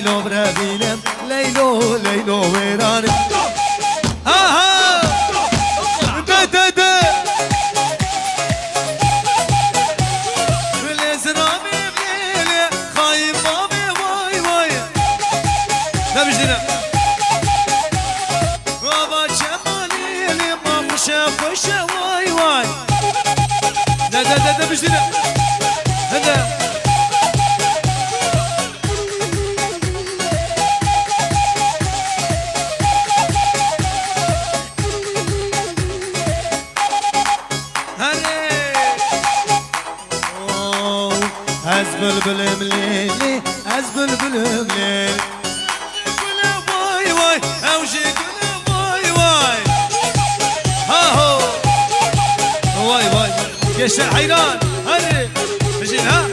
ليلو برابيلم ليلو ليلو ويراني ها ها دا دا دا بالازرامي بليلي خايف بابي واي واي لا مش دينا بابا جمالي ما مشافش واي واي دا دا دا دا مش دينا هذا بلبل مليلي از بلبل مليلي قول واي واي اوجي قول واي واي ها هو واي واي يا شا حيران هني مجين ها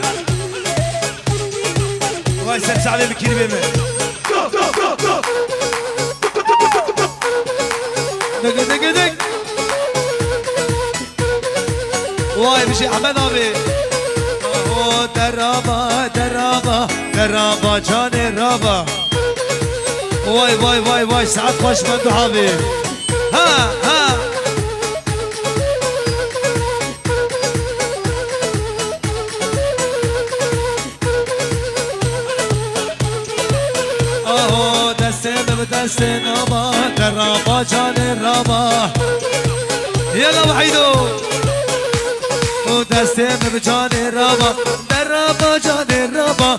واي سلسة علي الكلمة دق دق دق واي مجي احمد ابي درابا درابا درابا جان رابا واي واي واي واي سعد خوش من حبيب ها ها اهو دستين بدستين رابا درابا جان رابا يلا وحيدو دستين بجان رابا درابا جان رابا